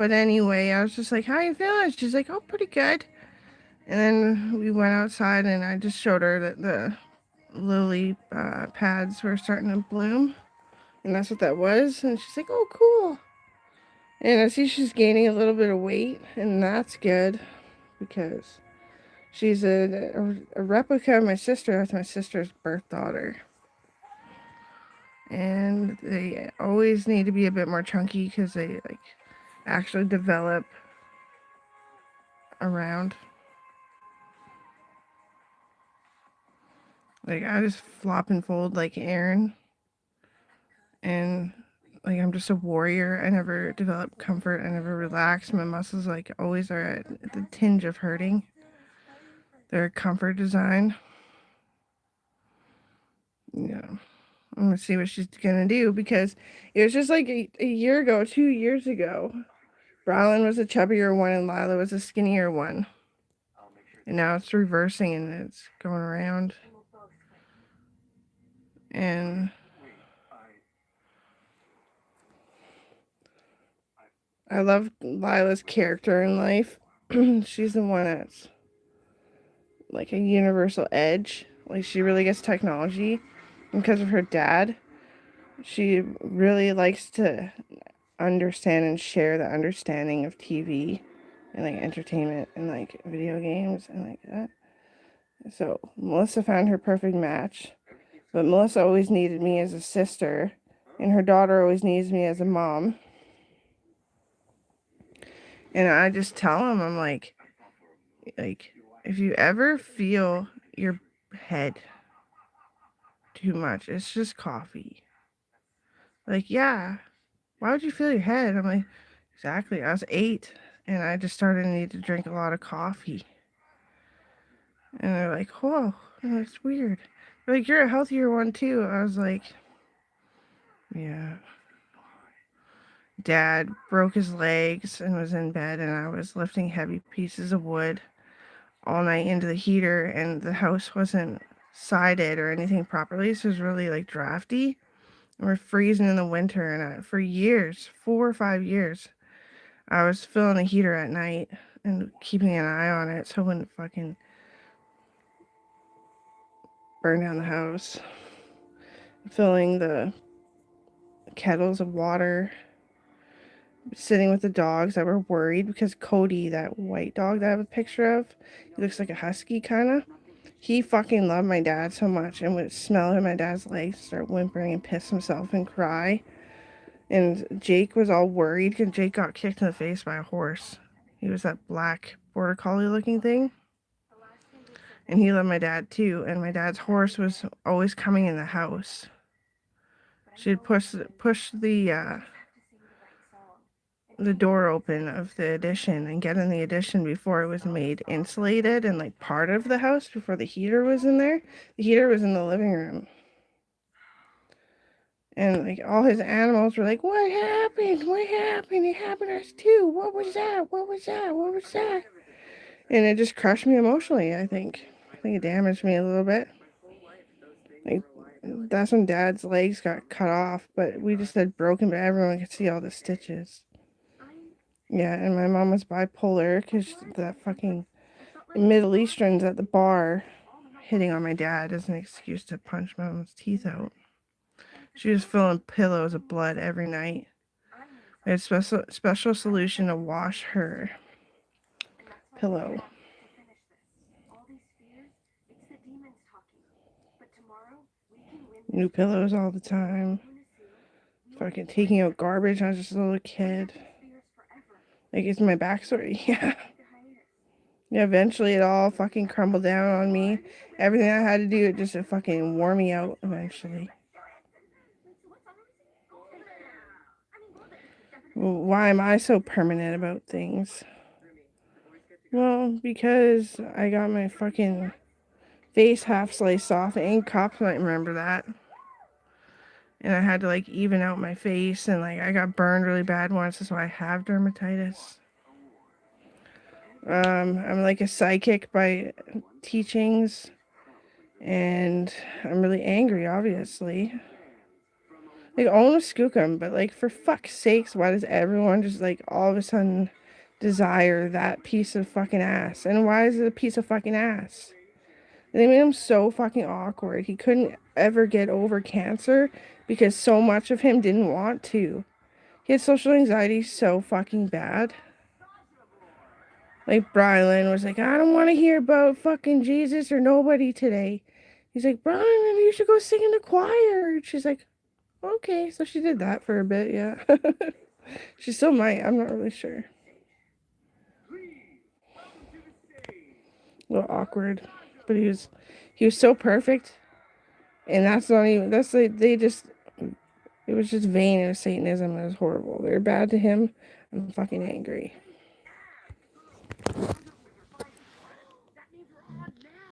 But anyway, I was just like, how you feeling? She's like, oh, pretty good. And then we went outside and I just showed her that the lily pads were starting to bloom. And that's what that was. And she's like, oh, cool. And I see she's gaining a little bit of weight. And that's good because she's a replica of my sister. That's my sister's birth daughter. And they always need to be a bit more chunky because they like actually develop around. Like I just flop and fold like Aaron, and like I'm just a warrior. I never develop comfort. I never relax. My muscles like always are at the tinge of hurting. They're comfort design. Yeah, I'm gonna see what she's gonna do because it was just like a year ago, 2 years ago. Bralin was a chubbier one and Lyla was a skinnier one. And now it's reversing and it's going around. And I love Lila's character in life. She's the one that's like a universal edge. Like she really gets technology. And because of her dad, she really likes to understand and share the understanding of TV and like entertainment and like video games and like that. So Melissa found her perfect match. But Melissa always needed me as a sister, and her daughter always needs me as a mom. And I just tell them, I'm like, if you ever feel your head too much, it's just coffee. Like, yeah, why would you feel your head? I'm like, exactly. I was 8, and I just started to need to drink a lot of coffee. And they're like, whoa, that's weird. They're like, you're a healthier one too. I was like, yeah. Dad broke his legs and was in bed, and I was lifting heavy pieces of wood all night into the heater, and the house wasn't sided or anything properly, so it was really like drafty. And we're freezing in the winter, and for years, 4 or 5 years, I was filling the heater at night and keeping an eye on it so it wouldn't fucking burn down the house. Filling the kettles of water, sitting with the dogs that were worried because Cody, that white dog that I have a picture of, he looks like a husky kind of. He fucking loved my dad so much and would smell my dad's legs, start whimpering and piss himself and cry. And Jake was all worried because Jake got kicked in the face by a horse. He was that black border collie looking thing. And he loved my dad too. And my dad's horse was always coming in the house. She'd push the door open of the addition and get in the addition before it was made insulated and like part of the house before the heater was in there. The heater was in the living room. And like all his animals were like, what happened? What happened? It happened to us too. What was that? What was that? What was that? And it just crushed me emotionally, I think. I think it damaged me a little bit. Like that's when Dad's legs got cut off, but we just had broken, but everyone could see all the stitches. Yeah, and my mom was bipolar because that fucking Middle Easterns at the bar hitting on my dad as an excuse to punch my mom's teeth out. She was filling pillows of blood every night. We had special solution to wash her pillow. New pillows all the time. Fucking taking out garbage when I was just a little kid. Like it's my backstory. Yeah. Yeah, eventually it all fucking crumbled down on me. Everything I had to do, it just fucking wore me out eventually. Why am I so permanent about things? Well, because I got my fucking face half sliced off, and cops might remember that. And I had to like even out my face, and like I got burned really bad once, so I have dermatitis. I'm like a psychic by teachings, and I'm really angry, obviously. Like, I want to skook him, but like, for fuck's sakes, why does everyone just like all of a sudden desire that piece of fucking ass? And why is it a piece of fucking ass? They made him so fucking awkward. He couldn't ever get over cancer because so much of him didn't want to. He had social anxiety so fucking bad. Like, Brylan was like, I don't want to hear about fucking Jesus or nobody today. He's like, Brian, maybe you should go sing in the choir. She's like, okay. So she did that for a bit, yeah. She still might. I'm not really sure. A little awkward. But he was so perfect. And that's not even, that's like, they just, it was just vain of Satanism. It was horrible. They're bad to him. I'm fucking angry.